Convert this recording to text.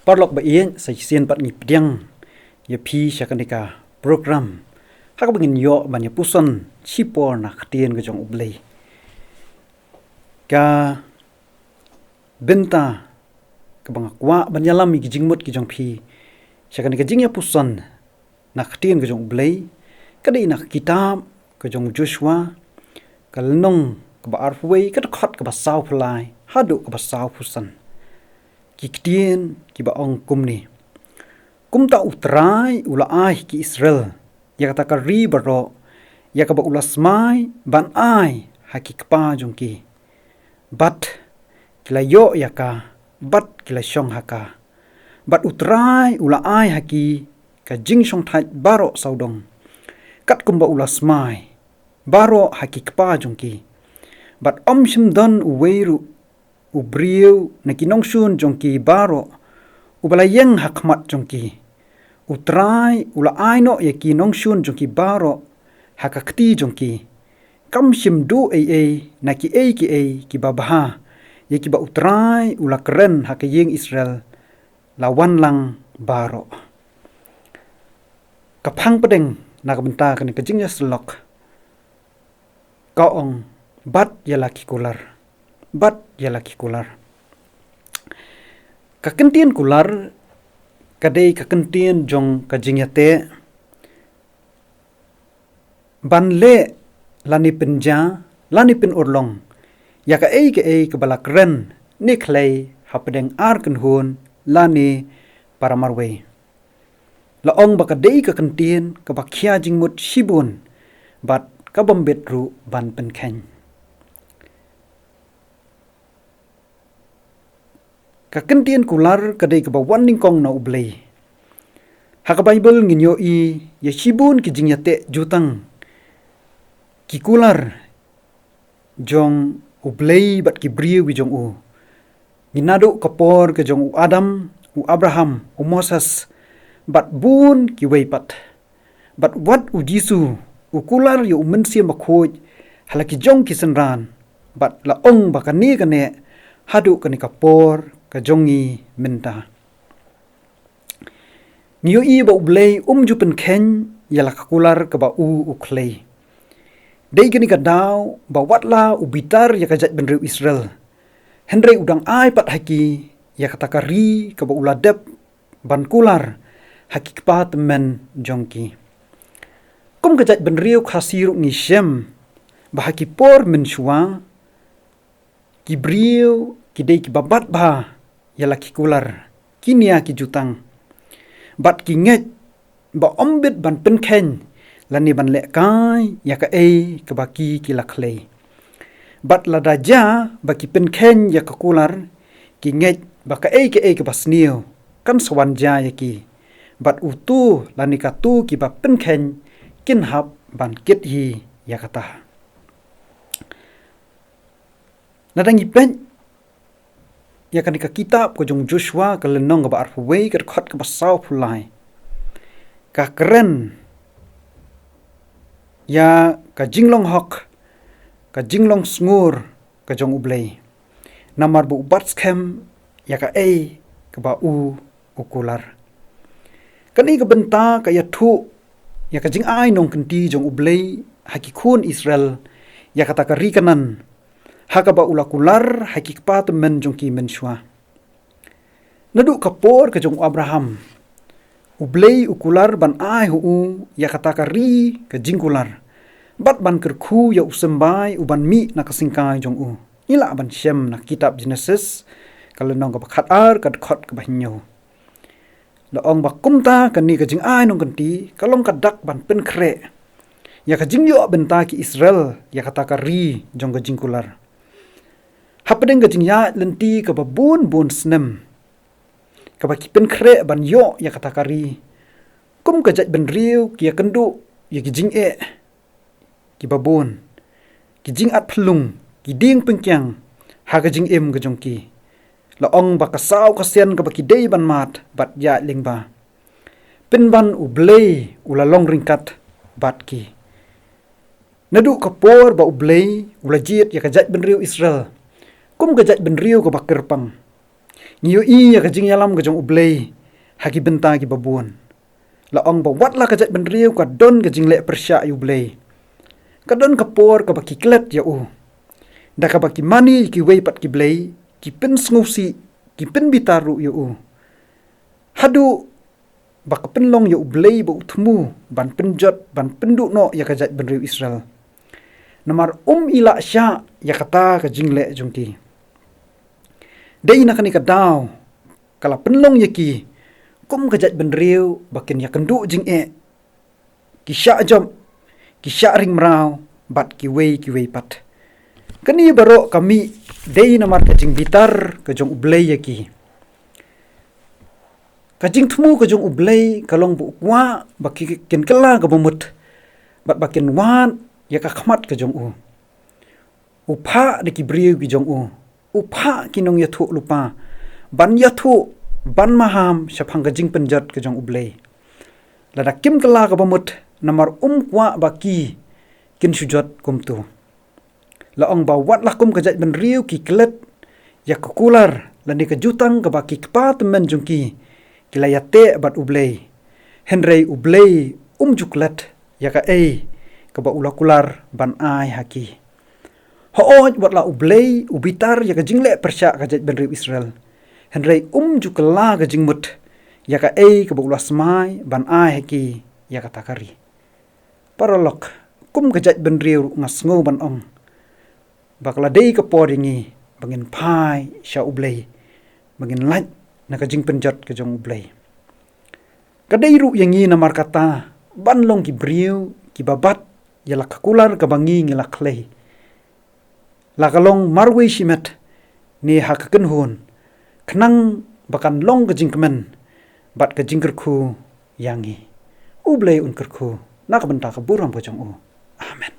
Parlok ba iyan sa isian pat ngipdyang ya pi syakanika program haka bangin yo banya puson sipor na khatien ka jong ublay ka benta ka banga kwa banyalam gi jingmut ki jong pi syakanika jingya puson na khatien ka jong ublay kadai na kitab ka jong Joshua kalnong ka ba arfway ka khot ka ba saw phlai hadu ka ba saw puson ki ktien ki ba ong kumni kumta utrai ula ai ki Israel ya kata ka ri baro ya ka ba ulas mai ban ai haki kpa jong ki bat kila yo ya ka bat kila shong haka bat utrai ula ai haki ka jing shong thai baro saudong kat kumba ulas mai baro haki kpa jong ki bat om shim don uweiru ubriu na kinong shun jongki baro ubalayeng hakmat jongki utrai ula aino ya kinong shun jongki baro hakakti jongki kam shim du na ki ki babaha ya ki ba utrai ula keren hakayeng Israel lawan lang baro kapang pedeng na kabenta kan kajingnya selok kaong bat ya laki kular bat ya laki kular kakentien kular kadai kakentien jong kajingyate banle lani penja lani pen urlong ya ka ke balakren ni klei hapedeng arken hun lani para marwe laong bakadei kakentien kabakhya jingmut shibun bat kabambet ru ban penkhen kakentien kular kadai ka bawan ningkong na ublay haka Bible nginyo ya shibun ki jingyate jutang ki kular jong ublay bat ki briu wi jong u ginado kapor ke jong u Adam u Abraham u Moses bat bun ki weipat bat wat u Jisu u kular yo mensia makhoj halaki jong ki senran bat laong bakani kane hadu kani kapor kajongi menta niyo ba ublay jupen ken yala kakular ka ba u klay day gani ka daw ba watla ubitar ya kajat benriu Israel henry udang ay pat haki ya katakari ka ba uladep ban kular haki kpat men jongki kum kajat benriu khasiru ni shem ba haki por men shwa kibriu kidei ki babat ba ya laki kular kinia ki jutang bat ki nget ba ombit ban penkhen lani ban le kai ya ka ke baki ki lakhlei bat la daja baki penkhen ya ka kular ki nget ba ka ke basnio kan swanja ya ki bat utu lani ka tu ki ba penkhen kin hab ban kit hi ya kata nadangi pen ya kan kitab ko jong Joshua ka lenong ba arfway ka khot ka basaw phulai ka keren ya ka jinglong hok ka jinglong sngur ka jong ublay namar bu bat scam ya ka ka ba u ukular kan ka benta ka ya thu ya ka jing ai nong kenti jong ublay hakikun Israel ya kata ka rikanan haka ba ulakular hakikpat men jongki menshwa nadu kapor ke jong Abraham ublay ukular ban ai hu ya kata kari ke jingkular bat ban kerku ya usembai uban mi na kasingkai jong u ila ban shem na kitab Genesis kalau nong ka khat ar ka khot ka bahnyo laong ba kumta kani ke jing ai nong kanti kalong ka dak ban pen khre ya ka jingyo benta ki Israel ya kata kari jong ka jingkular hapedeng gajing ya lenti ka babun bun snem ka ba kipen kre ban yo ya kata kari kum ka jat ben riu ki kendu ya gijing ki babun gijing at phlung ki ding pengkyang ha gajing gajong ki laong ba kasaw kasyan ka ba ki dei ban mat bat ya lingba pen ban ublay ulalong ringkat bat ki nadu kapor ba ublay ulajit ya ka jat ben riu Israel kum gajat ben riu ko bakir pang Niyo iya ka jing yalam ka jong ublay hagi benta ki babuan. La ong ba wat la ka jat benriu ka don ka jing le persya yu ublay. Ka don ka por ka baki klet ya u. Da ka baki mani ki wei pat ki blay ki pen sngusi ki pen bitaru ya u. Hadu baka penlong ya ublay ba utmu ban penjot ban penduk no ya ka jat benriu Israel. Namar ila sya ya kata ka jing le jongki. Dei na kani ka daw kala penlong yaki kum kajat benriu bakin ya kenduk jing ki sya jom ki sya ring merau bat ki wei pat kani baro kami dei na mar ka jing bitar ka jong ublay yaki ka jing tmu ka jong ublay kalong bu kwa baki ken kala ka bumut bat bakin wan ya ka khmat ka jong upha de ki briu ki jong upha kinong yathu lupa ban yathu ban maham syapang kajing penjat kejong ublay lada kim kala ka bamut namar kwa baki kin sujat kumtu la ong ba wat lakum kajat ben riu ki klet ya kukular lani kejutang ka baki kpa temen jungki kilayate bat ublay henrei ublay juklet ya ka ka ba ulakular ban ai haki hooj wat la ublay ubitar ya ka jingle persya ka jat ben riu Israel henrei jukela ka jingmut ya ka ka ba ulas mai ban ai haki ya ka takari paralok kum ka jat ben riu ngasngo ban ong bakla dei ka poringi bangin pai sya ublay bangin laj na ka jing penjat ka jong ublay kadai ru yang na markata ban long ki briu ki babat ya la kakular ka bangi ngila klei la kalong marwe shimet ni hakaken hun kenang bakan long ke jingkemen bat ke jingkerku yangi ublay unkerku nak benta ke buram bojong amen.